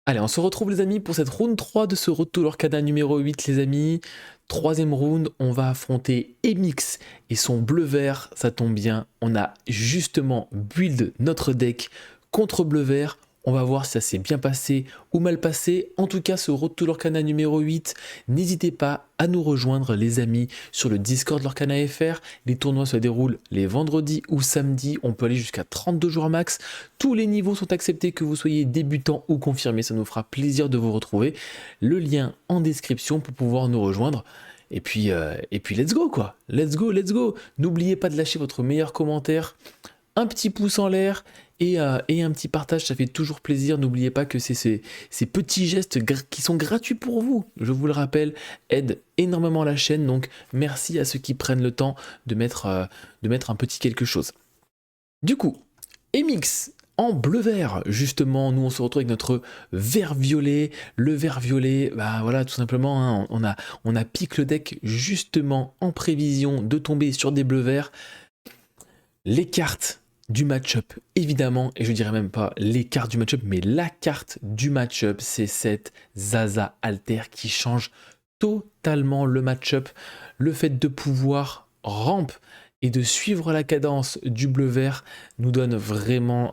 Allez, on se retrouve les amis pour cette round 3 de ce Road to l'Orcana numéro 8 les amis. Troisième round, on va affronter Emix et son bleu-vert, ça tombe bien. On a justement build notre deck contre bleu-vert. On va voir si ça s'est bien passé ou mal passé. En tout cas, ce Road to l'Orcana numéro 8, n'hésitez pas à nous rejoindre les amis sur le Discord l'Orcana FR. Les tournois se déroulent les vendredis ou samedis. On peut aller jusqu'à 32 jours max. Tous les niveaux sont acceptés, que vous soyez débutant ou confirmé. Ça nous fera plaisir de vous retrouver. Le lien en description pour pouvoir nous rejoindre. Et puis let's go quoi. Let's go, let's go. N'oubliez pas de lâcher votre meilleur commentaire, un petit pouce en l'air et un petit partage, ça fait toujours plaisir. N'oubliez pas que c'est ces petits gestes qui sont gratuits pour vous, je vous le rappelle, aident énormément la chaîne. Donc merci à ceux qui prennent le temps de mettre un petit quelque chose. Du coup, Emix en bleu-vert, justement, nous on se retrouve avec notre vert-violet. Le vert-violet, bah voilà, tout simplement, hein, on a piqué le deck justement en prévision de tomber sur des bleus-verts. Les cartes du match-up, évidemment, et je dirais même pas les cartes du match-up, mais la carte du match-up, c'est cette Zaza Alter qui change totalement le match-up. Le fait de pouvoir ramp et de suivre la cadence du bleu-vert nous donne vraiment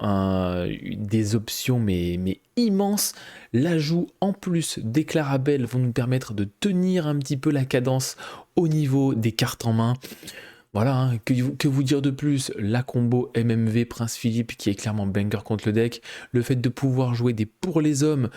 des options mais immenses. L'ajout en plus des Clarabelle vont nous permettre de tenir un petit peu la cadence au niveau des cartes en main. Voilà, hein, que vous dire de plus, la combo MMV Prince Philippe qui est clairement banger contre le deck, le fait de pouvoir jouer des pour les hommes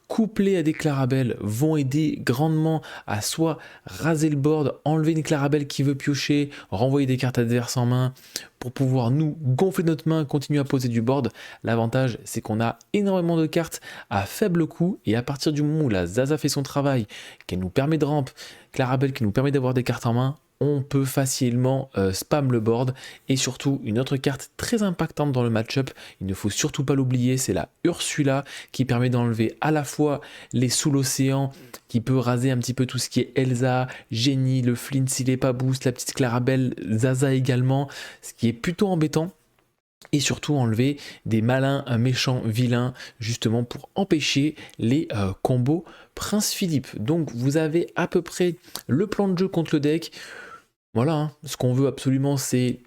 couplés à des Clarabelle vont aider grandement à soit raser le board, enlever une Clarabelle qui veut piocher, renvoyer des cartes adverses en main pour pouvoir nous gonfler notre main, continuer à poser du board. L'avantage, c'est qu'on a énormément de cartes à faible coût et à partir du moment où la Zaza fait son travail, qu'elle nous permet de ramp, Clarabelle qui nous permet d'avoir des cartes en main, on peut facilement spam le board. Et surtout, une autre carte très impactante dans le match-up, il ne faut surtout pas l'oublier, c'est la Ursula qui permet d'enlever à la fois les sous l'océan, qui peut raser un petit peu tout ce qui est Elsa, Génie, le Flint s'il n'est pas boost, la petite Clarabelle, Zaza également, ce qui est plutôt embêtant. Et surtout enlever des malins, méchants, vilains, justement pour empêcher les combos Prince Philippe. Donc vous avez à peu près le plan de jeu contre le deck. Voilà, hein. Ce qu'on veut absolument, c'est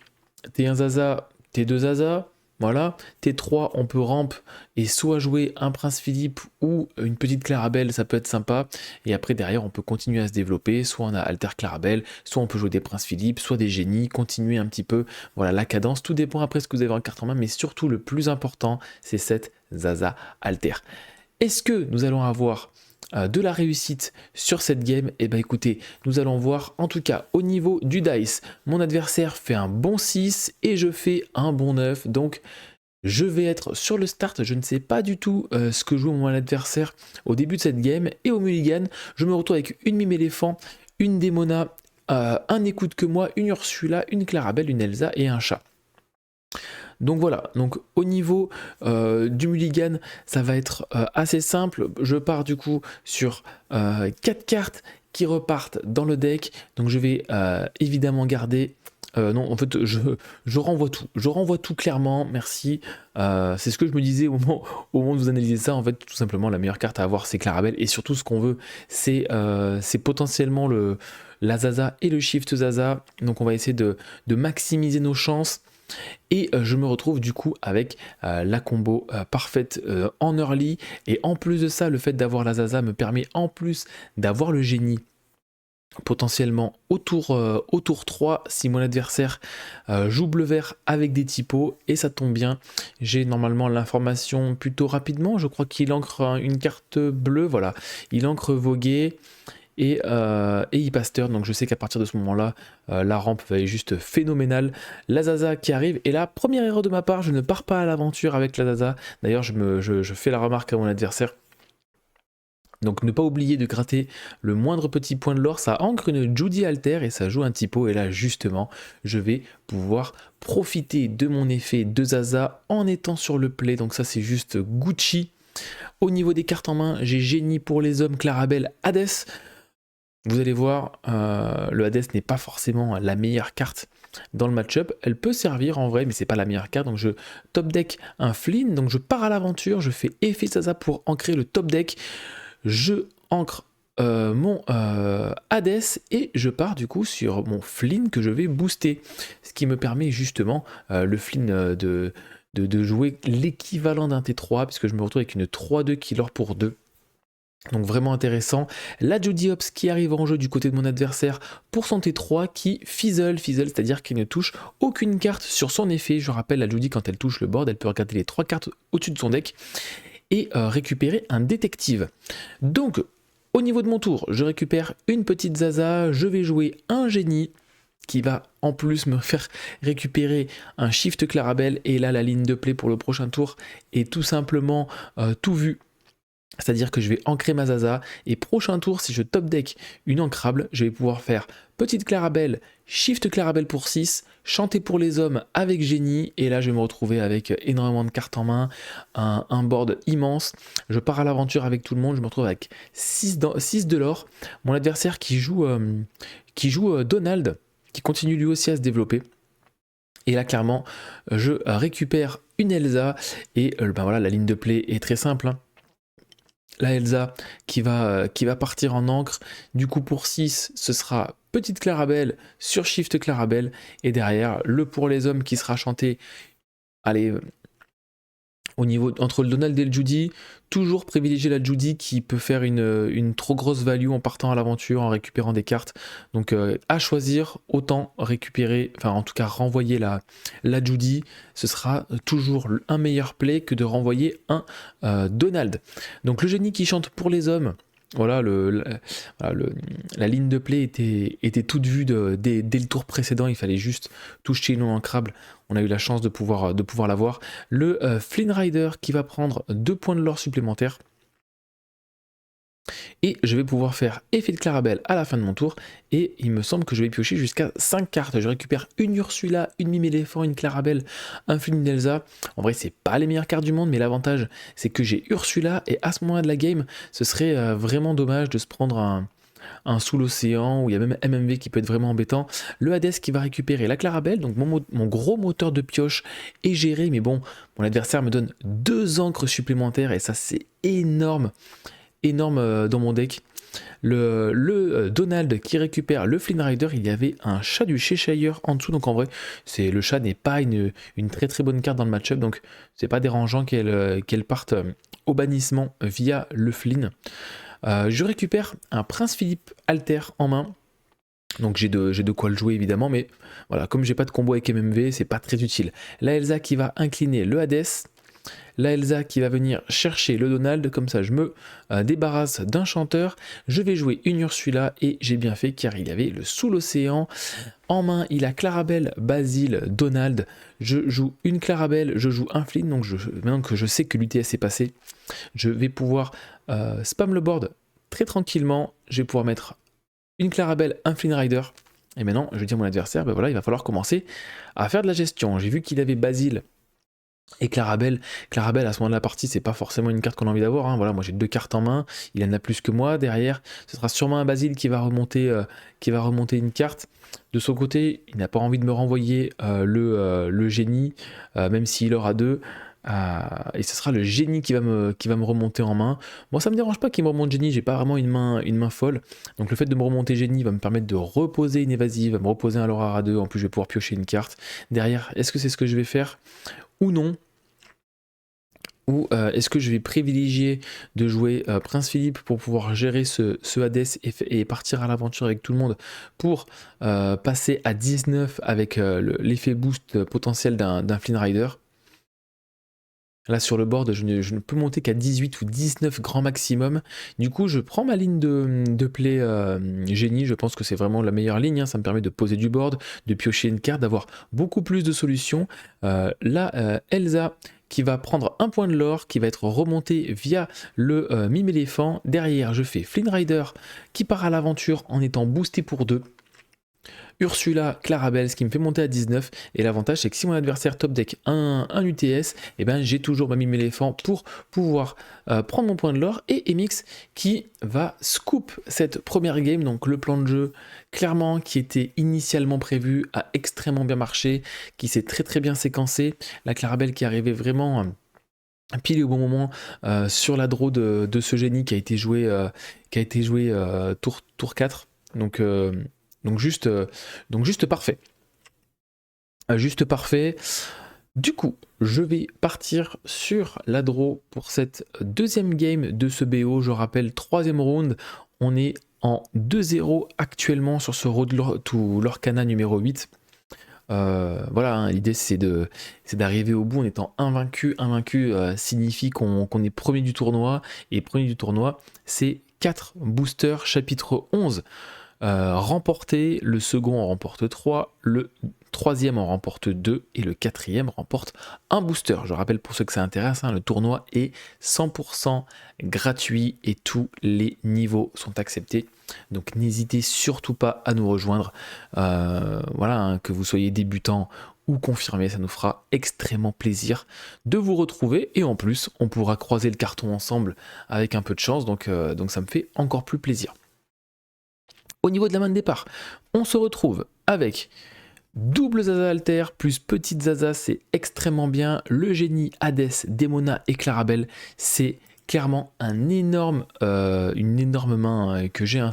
T1 Zaza, T2 Zaza. Voilà, T3, on peut ramp et soit jouer un Prince Philippe ou une petite Clarabelle, ça peut être sympa. Et après, derrière, on peut continuer à se développer. Soit on a Alter Clarabelle, soit on peut jouer des Prince Philippe, soit des génies, continuer un petit peu. Voilà, la cadence, tout dépend après ce que vous avez en carte en main. Mais surtout, le plus important, c'est cette Zaza Alter. Est-ce que nous allons avoir de la réussite sur cette game? Et bah écoutez, nous allons voir. En tout cas, au niveau du dice, mon adversaire fait un bon 6 et je fais un bon 9. Donc je vais être sur le start, je ne sais pas du tout ce que joue mon adversaire au début de cette game. Et au mulligan, je me retrouve avec une mime éléphant, une démona, un écoute que moi, une Ursula, une Clarabelle, une Elsa et un chat. Donc voilà, donc au niveau du mulligan, ça va être assez simple. Je pars du coup sur 4 cartes qui repartent dans le deck. Donc je vais évidemment garder... non, en fait, je renvoie tout. Je renvoie tout clairement, merci. C'est ce que je me disais au moment de vous analyser ça. En fait, tout simplement, la meilleure carte à avoir, c'est Clarabelle. Et surtout, ce qu'on veut, c'est potentiellement la Zaza et le Shift Zaza. Donc on va essayer de maximiser nos chances. Et je me retrouve du coup avec la combo parfaite en early. Et en plus de ça, le fait d'avoir la Zaza me permet en plus d'avoir le génie potentiellement au tour 3 si mon adversaire joue bleu-vert avec des typos. Et ça tombe bien, j'ai normalement l'information plutôt rapidement. Je crois qu'il ancre une carte bleue, voilà. Il ancre Voguer. Et il passe turn, donc je sais qu'à partir de ce moment-là, la rampe va être juste phénoménale. La Zaza qui arrive, et là, première erreur de ma part, je ne pars pas à l'aventure avec la Zaza. D'ailleurs, je fais la remarque à mon adversaire. Donc ne pas oublier de gratter le moindre petit point de l'or, ça ancre une Judy Alter et ça joue un typo. Et là, justement, je vais pouvoir profiter de mon effet de Zaza en étant sur le play. Donc ça, c'est juste Gucci. Au niveau des cartes en main, j'ai Génie pour les hommes, Clarabelle, Hades. Vous allez voir, le Hades n'est pas forcément la meilleure carte dans le match-up. Elle peut servir en vrai, mais c'est pas la meilleure carte. Donc je top deck un Flynn, donc je pars à l'aventure, je fais effet Zaza pour ancrer le top deck. Je ancre mon Hades et je pars du coup sur mon Flynn que je vais booster. Ce qui me permet justement le Flynn de jouer l'équivalent d'un T3, puisque je me retrouve avec une 3-2 qui lord pour 2. Donc vraiment intéressant. La Judy Ops qui arrive en jeu du côté de mon adversaire pour son T3 qui fizzle, c'est-à-dire qu'il ne touche aucune carte sur son effet. Je rappelle, la Judy, quand elle touche le board, elle peut regarder les 3 cartes au-dessus de son deck et récupérer un détective. Donc, au niveau de mon tour, je récupère une petite Zaza, je vais jouer un génie qui va en plus me faire récupérer un Shift Clarabelle, et là la ligne de play pour le prochain tour est tout simplement tout vu. C'est-à-dire que je vais ancrer ma Zaza, et prochain tour, si je top deck une ancrable, je vais pouvoir faire petite Clarabelle, Shift Clarabelle pour 6, chanter pour les hommes avec génie, et là je vais me retrouver avec énormément de cartes en main, un board immense. Je pars à l'aventure avec tout le monde, je me retrouve avec 6 de l'or. Mon adversaire qui joue Donald, qui continue lui aussi à se développer. Et là clairement, je récupère une Elsa, et ben voilà, la ligne de play est très simple, hein. La Elsa qui va partir en encre. Du coup pour 6, ce sera petite Clarabelle sur Shift Clarabelle. Et derrière, le pour les hommes qui sera chanté. Allez, au niveau entre le Donald et le Judy, toujours privilégier la Judy qui peut faire une trop grosse value en partant à l'aventure, en récupérant des cartes. Donc à choisir, autant récupérer, enfin en tout cas renvoyer la Judy, ce sera toujours un meilleur play que de renvoyer un Donald. Donc le génie qui chante pour les hommes. Voilà, la ligne de play était toute vue dès le tour précédent, il fallait juste toucher non ancrable. On a eu la chance de pouvoir l'avoir. Le Flynn Rider qui va prendre 2 points de lore supplémentaires. Et je vais pouvoir faire effet de Clarabelle à la fin de mon tour. Et il me semble que je vais piocher jusqu'à 5 cartes. Je récupère une Ursula, une Mime Éléphant, une Clarabelle, un Flynn Elsa. En vrai, c'est pas les meilleures cartes du monde, mais l'avantage, c'est que j'ai Ursula. Et à ce moment de la game, ce serait vraiment dommage de se prendre un sous l'océan, où il y a même MMV qui peut être vraiment embêtant. Le Hades qui va récupérer la Clarabelle, donc mon gros moteur de pioche est géré, mais bon, mon adversaire me donne 2 encres supplémentaires, et ça c'est énorme dans mon deck. Le Donald qui récupère le Flynn Rider, il y avait un chat du Cheshire en dessous, donc en vrai, le chat n'est pas une très très bonne carte dans le match-up, donc c'est pas dérangeant qu'elle parte au bannissement via le Flynn. Je récupère un Prince Philippe Alter en main. Donc j'ai de quoi le jouer évidemment, mais voilà, comme j'ai pas de combo avec MMV, c'est pas très utile. La Elsa qui va incliner le Hades. La Elsa qui va venir chercher le Donald, comme ça je me débarrasse d'un chanteur. Je vais jouer une Ursula, et j'ai bien fait car il y avait le sous l'océan. En main, il a Clarabelle, Basile, Donald. Je joue une Clarabelle, je joue un Flynn, donc maintenant que je sais que l'UTS est passé, je vais pouvoir spam le board très tranquillement. Je vais pouvoir mettre une Clarabelle, un Flynn Rider. Et maintenant, je dis à mon adversaire, ben voilà, il va falloir commencer à faire de la gestion. J'ai vu qu'il avait Basile et Clarabelle. Clarabelle, à ce moment de la partie, c'est pas forcément une carte qu'on a envie d'avoir, hein. Voilà, moi j'ai 2 cartes en main, il en a plus que moi. Derrière, ce sera sûrement un Basile qui va remonter une carte. De son côté, il n'a pas envie de me renvoyer le génie, même s'il aura 2. Et ce sera le génie qui va me remonter en main. Moi ça me dérange pas qu'il me remonte génie, j'ai pas vraiment une main folle. Donc le fait de me remonter génie va me permettre de reposer une évasive, va me reposer un Laura 2. En plus je vais pouvoir piocher une carte. Derrière, est-ce que c'est ce que je vais faire ou non? Ou est-ce que je vais privilégier de jouer Prince Philippe pour pouvoir gérer ce Hades et partir à l'aventure avec tout le monde pour passer à 19 avec l'effet boost potentiel d'un Flynn Rider? Là sur le board, je ne peux monter qu'à 18 ou 19 grand maximum. Du coup, je prends ma ligne de play génie. Je pense que c'est vraiment la meilleure ligne, hein. Ça me permet de poser du board, de piocher une carte, d'avoir beaucoup plus de solutions. Là, Elsa qui va prendre un point de lore, qui va être remonté via le Mime Éléphant. Derrière, je fais Flynn Rider qui part à l'aventure en étant boosté pour 2. Ursula, Clarabelle, ce qui me fait monter à 19. Et l'avantage, c'est que si mon adversaire top deck un UTS, et ben j'ai toujours ma mime éléphant pour pouvoir prendre mon point de l'or. Et MX qui va scoop cette première game. Donc le plan de jeu, clairement, qui était initialement prévu, a extrêmement bien marché, qui s'est très bien séquencé. La Clarabelle qui arrivait vraiment pile au bon moment sur la draw de ce génie qui a été joué, tour 4. Donc juste parfait. Juste parfait. Du coup, je vais partir sur la draw pour cette deuxième game de ce BO. Je rappelle, troisième round. On est en 2-0 actuellement sur ce Road to Lorcana numéro 8. Voilà, hein, l'idée c'est d'arriver au bout en étant invaincu. Invaincu signifie qu'on est premier du tournoi. Et premier du tournoi, c'est 4 boosters chapitre 11. Remporté, le second en remporte 3, le troisième en remporte 2 et le quatrième remporte un booster. Je rappelle pour ceux que ça intéresse, hein, le tournoi est 100% gratuit et tous les niveaux sont acceptés. Donc n'hésitez surtout pas à nous rejoindre. Voilà, hein, que vous soyez débutant ou confirmé, ça nous fera extrêmement plaisir de vous retrouver. Et en plus, on pourra croiser le carton ensemble avec un peu de chance. Donc ça me fait encore plus plaisir. Au niveau de la main de départ, on se retrouve avec double Zaza Alter plus petite Zaza, c'est extrêmement bien. Le génie, Hades, Demona et Clarabelle, c'est clairement une énorme main que j'ai. Hein.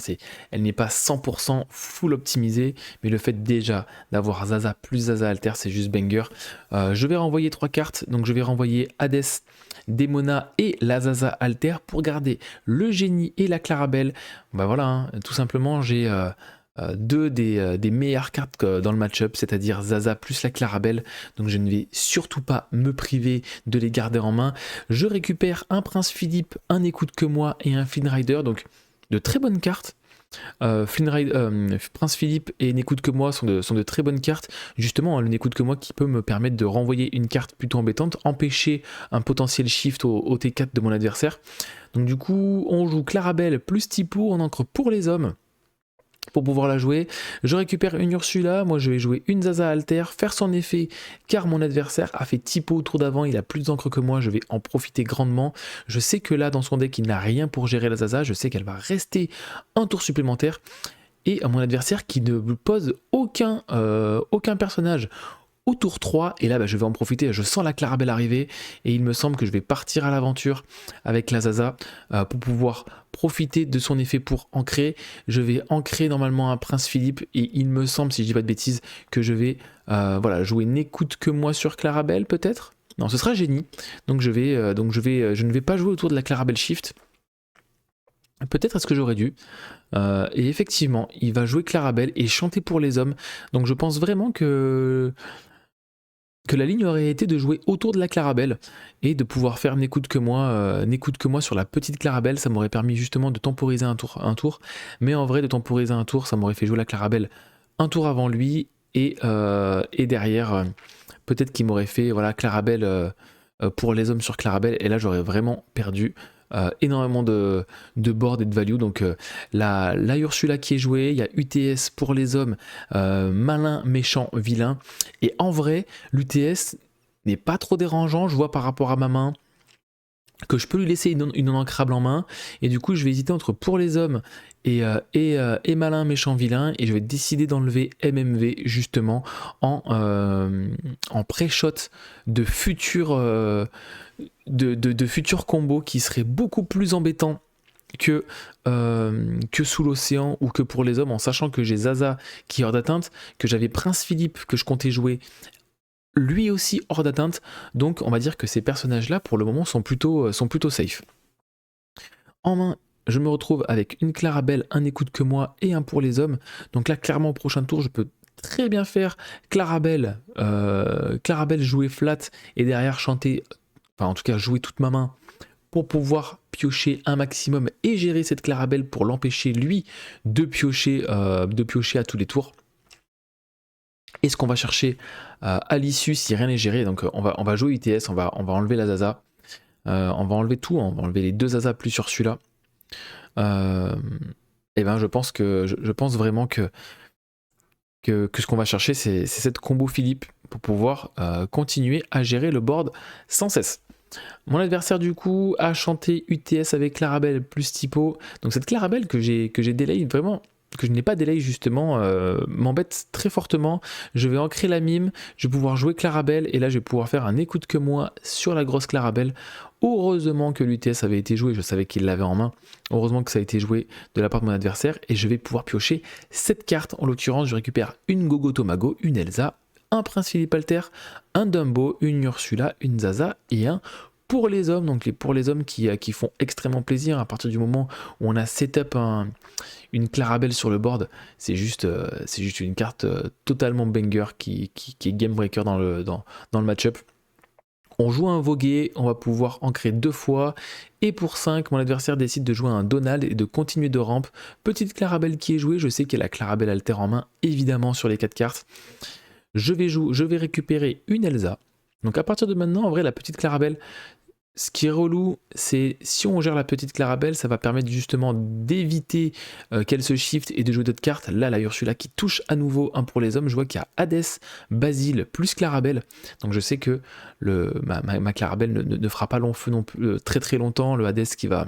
Elle n'est pas 100% full optimisée, mais le fait déjà d'avoir Zaza plus Zaza Alter, c'est juste banger. Je vais renvoyer 3 cartes, donc je vais renvoyer Hades, Demona et la Zaza Alter pour garder le génie et la Clarabelle. Bah voilà, hein, tout simplement j'ai deux des meilleures cartes dans le match-up, c'est-à-dire Zaza plus la Clarabelle, donc je ne vais surtout pas me priver de les garder en main. Je récupère un Prince Philippe, un Écoute que moi et un Flynn Rider, donc de très bonnes cartes. Prince Philippe et N'écoute que moi sont de très bonnes cartes. Justement, le N'écoute que moi qui peut me permettre de renvoyer une carte plutôt embêtante, empêcher un potentiel shift au T4 de mon adversaire. Donc du coup, on joue Clarabelle plus Tipo en encre pour les hommes. Pour pouvoir la jouer, je récupère une Ursula, moi je vais jouer une Zaza Alter, faire son effet, car mon adversaire a fait typo au tour d'avant, il a plus d'encre que moi, je vais en profiter grandement. Je sais que là dans son deck il n'a rien pour gérer la Zaza, je sais qu'elle va rester un tour supplémentaire, et à mon adversaire qui ne pose aucun personnage au tour 3, et là je vais en profiter, je sens la Clarabelle arriver, et il me semble que je vais partir à l'aventure avec la Zaza pour pouvoir profiter de son effet pour ancrer. Je vais ancrer normalement un Prince Philippe, et il me semble, si je dis pas de bêtises, que je vais jouer N'écoute que moi sur Clarabelle peut-être. Non, ce sera génie, donc je ne vais pas jouer autour de la Clarabelle Shift. Peut-être est-ce que j'aurais dû. Et effectivement, il va jouer Clarabelle et chanter pour les hommes. Donc je pense vraiment que la ligne aurait été de jouer autour de la Clarabelle et de pouvoir faire N'écoute que moi sur la petite Clarabelle. Ça m'aurait permis justement de temporiser un tour. Mais en vrai, de temporiser un tour, ça m'aurait fait jouer la Clarabelle un tour avant lui. Et derrière, peut-être qu'il m'aurait fait Clarabelle pour les hommes sur Clarabelle. Et là, j'aurais vraiment perdu énormément de board et de value. Donc la Ursula qui est jouée, il y a UTS pour les hommes, malin, méchant, vilain. Et en vrai, l'UTS n'est pas trop dérangeant, je vois par rapport à ma main que je peux lui laisser une non ancrable en main, et du coup je vais hésiter entre pour les hommes et malin, méchant, vilain, et je vais décider d'enlever MMV justement en pré-shot de futurs combos qui seraient beaucoup plus embêtants que sous l'océan ou que pour les hommes, en sachant que j'ai Zaza qui est hors d'atteinte, que j'avais Prince Philippe que je comptais jouer lui aussi hors d'atteinte, donc on va dire que ces personnages-là, pour le moment, sont plutôt safe. En main, je me retrouve avec une Clarabelle, un Écoute que moi et un pour les hommes. Donc là, clairement, au prochain tour, je peux très bien faire Clarabelle jouer flat et derrière chanter, enfin en tout cas jouer toute ma main pour pouvoir piocher un maximum et gérer cette Clarabelle pour l'empêcher, lui, de piocher à tous les tours. Et ce qu'on va chercher à l'issue si rien n'est géré, donc on va jouer UTS, on va enlever la Zaza, on va enlever tout, on va enlever les deux Zaza plus sur celui-là. Et ben je pense vraiment que que ce qu'on va chercher, c'est cette combo Philippe pour pouvoir continuer à gérer le board sans cesse. Mon adversaire du coup a chanté UTS avec Clarabelle plus Typo. Donc cette Clarabelle que j'ai délay vraiment, que je n'ai pas délai justement, m'embête très fortement. Je vais ancrer la mime, je vais pouvoir jouer Clarabelle et là je vais pouvoir faire un écoute que moi sur la grosse Clarabelle. Heureusement que l'UTS avait été joué, je savais qu'il l'avait en main. Heureusement que ça a été joué de la part de mon adversaire et je vais pouvoir piocher cette carte. En l'occurrence, je récupère une Gogo Tomago, une Elsa, un Prince Philippe Alter, un Dumbo, une Ursula, une Zaza et un pour les hommes. Donc les pour les hommes qui font extrêmement plaisir à partir du moment où on a setup une Clarabelle sur le board. C'est juste une carte totalement banger qui est game breaker dans le match-up. On joue un Vogué, on va pouvoir ancrer 2 fois. Et pour 5, mon adversaire décide de jouer un Donald et de continuer de rampe. Petite Clarabelle qui est jouée, je sais qu'il y a la Clarabelle Alter en main, évidemment sur les 4 cartes. Je vais récupérer une Elsa. Donc à partir de maintenant, en vrai, la petite Clarabelle, ce qui est relou, c'est si on gère la petite Clarabelle, ça va permettre justement d'éviter qu'elle se shift et de jouer d'autres cartes. Là, la Ursula qui touche à nouveau un pour les hommes. Je vois qu'il y a Hades, Basile plus Clarabelle. Donc je sais que ma Clarabelle ne fera pas long feu non plus très très longtemps. Le Hades qui va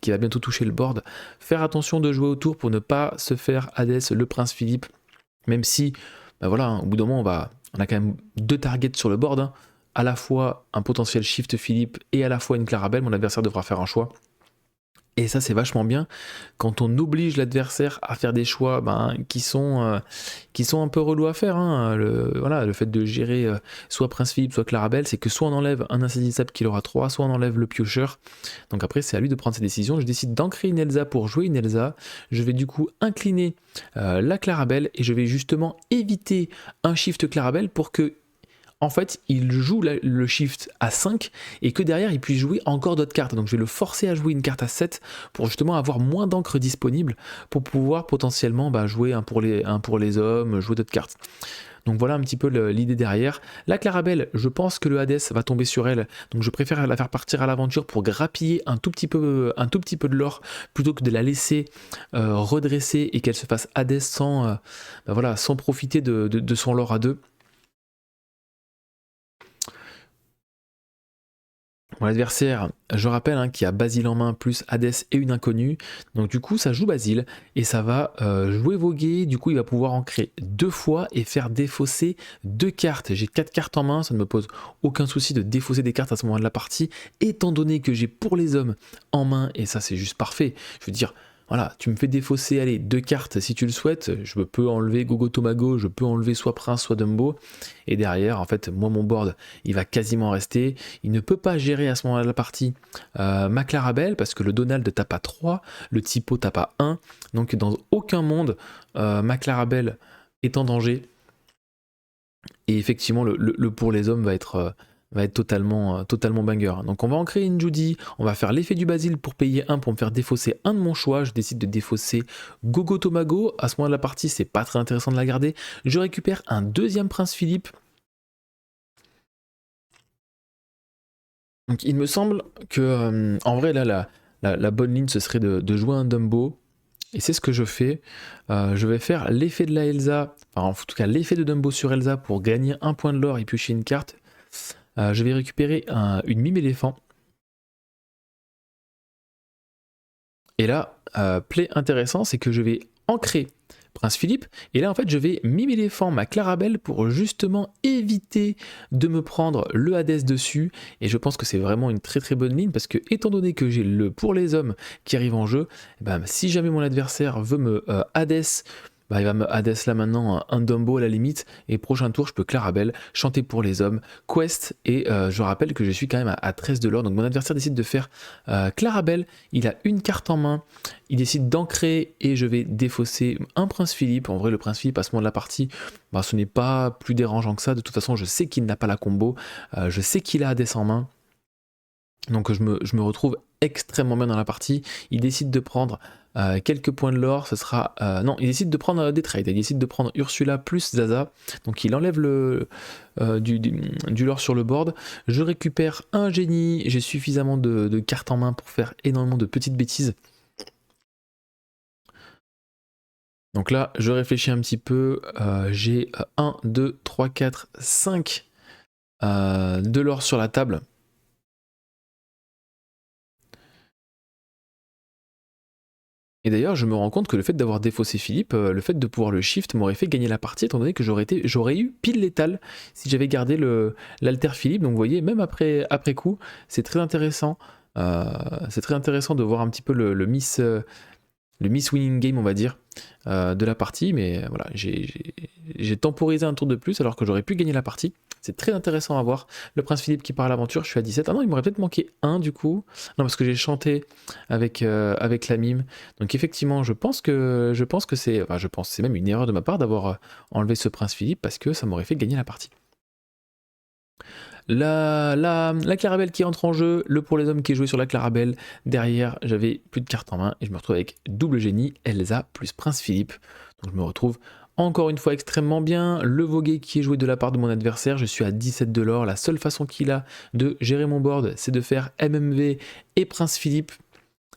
bientôt toucher le board. Faire attention de jouer autour pour ne pas se faire Hades, le Prince Philippe. Même si, bah voilà, hein, au bout d'un moment, on a quand même 2 targets sur le board. Hein. À la fois un potentiel shift Philippe et à la fois une Clarabelle, mon adversaire devra faire un choix. Et ça c'est vachement bien quand on oblige l'adversaire à faire des choix qui sont un peu relous à faire. Hein. Le fait de gérer soit Prince Philippe, soit Clarabelle, c'est que soit on enlève un insaisissable qui aura 3, soit on enlève le piocheur. Donc après c'est à lui de prendre ses décisions. Je décide d'ancrer une Elsa pour jouer une Elsa. Je vais du coup incliner la Clarabelle et je vais justement éviter un shift Clarabelle pour que en fait, il joue le shift à 5 et que derrière, il puisse jouer encore d'autres cartes. Donc, je vais le forcer à jouer une carte à 7 pour justement avoir moins d'encre disponible pour pouvoir potentiellement jouer un pour les hommes, jouer d'autres cartes. Donc voilà un petit peu l'idée derrière. La Clarabelle, je pense que le Hades va tomber sur elle, donc je préfère la faire partir à l'aventure pour grappiller un tout petit peu de l'or plutôt que de la laisser redresser et qu'elle se fasse Hades sans profiter de son lore à 2. Mon adversaire, je rappelle qu'il y a Basile en main plus Hades et une inconnue. Donc du coup ça joue Basile et ça va jouer Vogué. Du coup il va pouvoir ancrer 2 fois et faire défausser 2 cartes. J'ai 4 cartes en main, ça ne me pose aucun souci de défausser des cartes à ce moment de la partie. Étant donné que j'ai pour les hommes en main, et ça c'est juste parfait. Je veux dire, voilà, tu me fais défausser, allez, 2 cartes si tu le souhaites, je peux enlever Gogo Tomago, je peux enlever soit Prince, soit Dumbo, et derrière, en fait, moi, mon board, il va quasiment rester, il ne peut pas gérer à ce moment-là de la partie ma Clarabelle, parce que le Donald tape à 3, le Typo tape à 1, donc dans aucun monde, ma Clarabelle est en danger, et effectivement, le pour les hommes va être totalement banger. Donc on va en créer une Judy, on va faire l'effet du Basile pour payer 1 pour me faire défausser un de mon choix. Je décide de défausser Gogo Tomago. À ce moment de la partie, c'est pas très intéressant de la garder. Je récupère un deuxième Prince Philippe. Donc il me semble que en vrai là la bonne ligne ce serait de jouer un Dumbo. Et c'est ce que je fais. Je vais faire l'effet de la Elsa, enfin en tout cas l'effet de Dumbo sur Elsa pour gagner un point de l'or et piocher une carte. Je vais récupérer une mime éléphant. Et là, play intéressant, c'est que je vais ancrer Prince Philippe. Et là, en fait, je vais mime éléphant ma Clarabelle pour justement éviter de me prendre le Hades dessus. Et je pense que c'est vraiment une très très bonne ligne parce que, étant donné que j'ai le pour les hommes qui arrive en jeu, si jamais mon adversaire veut me Hades, il va me Hades là maintenant un Dumbo à la limite, et prochain tour je peux Clarabelle, chanter pour les hommes, quest, et je rappelle que je suis quand même à 13 de l'or, donc mon adversaire décide de faire Clarabelle, il a une carte en main, il décide d'ancrer et je vais défausser un Prince Philippe. En vrai le Prince Philippe à ce moment de la partie, ce n'est pas plus dérangeant que ça, de toute façon je sais qu'il n'a pas la combo, je sais qu'il a Hades en main. Donc je me retrouve extrêmement bien dans la partie. Il décide de prendre quelques points de l'or, ce sera... non, il décide de prendre des trades, il décide de prendre Ursula plus Zaza, donc il enlève du lore sur le board. Je récupère un génie, j'ai suffisamment de cartes en main pour faire énormément de petites bêtises. Donc là, je réfléchis un petit peu. J'ai 1, 2, 3, 4, 5 de l'or sur la table. Et d'ailleurs, je me rends compte que le fait d'avoir défaussé Philippe, le fait de pouvoir le shift m'aurait fait gagner la partie, étant donné que j'aurais eu pile létal si j'avais gardé l'alter Philippe. Donc vous voyez, même après coup, c'est très intéressant. C'est très intéressant de voir un petit peu le miss winning game, on va dire, de la partie. Mais voilà, j'ai temporisé un tour de plus alors que j'aurais pu gagner la partie. C'est très intéressant à voir. Le prince Philippe qui part à l'aventure, je suis à 17. Ah non, il m'aurait peut-être manqué un du coup. Non, parce que j'ai chanté avec la mime. Donc effectivement, je pense que c'est... Enfin, c'est même une erreur de ma part d'avoir enlevé ce prince Philippe parce que ça m'aurait fait gagner la partie. La Clarabelle qui entre en jeu, le pour les hommes qui est joué sur la Clarabelle. Derrière, j'avais plus de cartes en main et je me retrouve avec double génie, Elsa plus Prince Philippe. Donc je me retrouve encore une fois extrêmement bien. Le voguet qui est joué de la part de mon adversaire, je suis à 17 de l'or. La seule façon qu'il a de gérer mon board, c'est de faire MMV et Prince Philippe.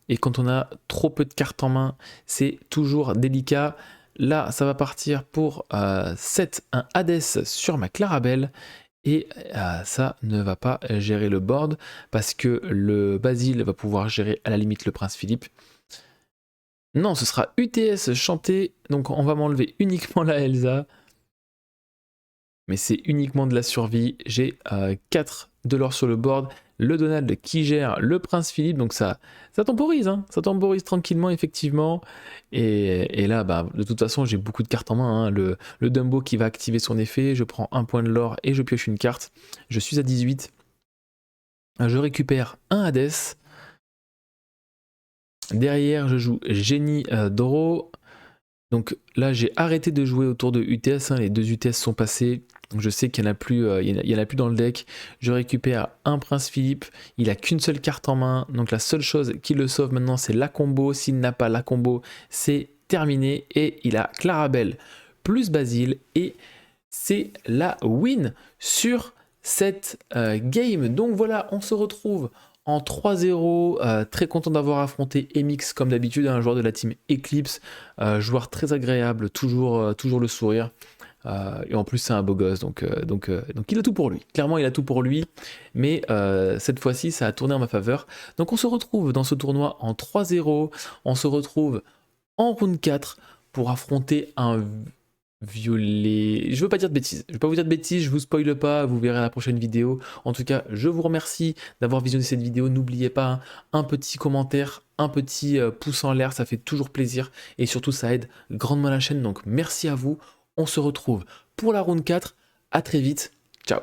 Et quand on a trop peu de cartes en main, c'est toujours délicat. Là, ça va partir pour 7, un Hades sur ma Clarabelle. Et ça ne va pas gérer le board parce que le Basile va pouvoir gérer à la limite le Prince Philippe. Non, ce sera UTS chanté, donc on va m'enlever uniquement la Elsa. Mais c'est uniquement de la survie. J'ai 4 de l'or sur le board. Le Donald qui gère le Prince Philippe, donc ça temporise, hein, ça temporise tranquillement effectivement. Et là, bah, de toute façon, j'ai beaucoup de cartes en main. Hein. Le Dumbo qui va activer son effet, je prends un point de l'or et je pioche une carte. Je suis à 18. Je récupère un Hades. Derrière, je joue Génie Doro. Donc là, j'ai arrêté de jouer autour de UTS. Hein. Les deux UTS sont passés. Donc je sais qu'il n'y en a plus, il y en a plus dans le deck. Je récupère un Prince Philippe. Il a qu'une seule carte en main. Donc la seule chose qui le sauve maintenant, c'est la combo. S'il n'a pas la combo, c'est terminé. Et il a Clarabelle plus Basile. Et c'est la win sur cette game. Donc voilà, on se retrouve en 3-0, très content d'avoir affronté MX comme d'habitude, un joueur de la team Eclipse, joueur très agréable, toujours le sourire, et en plus c'est un beau gosse, donc il a tout pour lui, clairement il a tout pour lui, mais cette fois-ci ça a tourné en ma faveur, donc on se retrouve dans ce tournoi en 3-0, on se retrouve en round 4 pour affronter un violet. Je veux pas dire de bêtises. Je vais pas vous dire de bêtises, je vous spoile pas, vous verrez à la prochaine vidéo. En tout cas, je vous remercie d'avoir visionné cette vidéo. N'oubliez pas un petit commentaire, un petit pouce en l'air, ça fait toujours plaisir et surtout ça aide grandement la chaîne. Donc merci à vous. On se retrouve pour la round 4. À très vite. Ciao.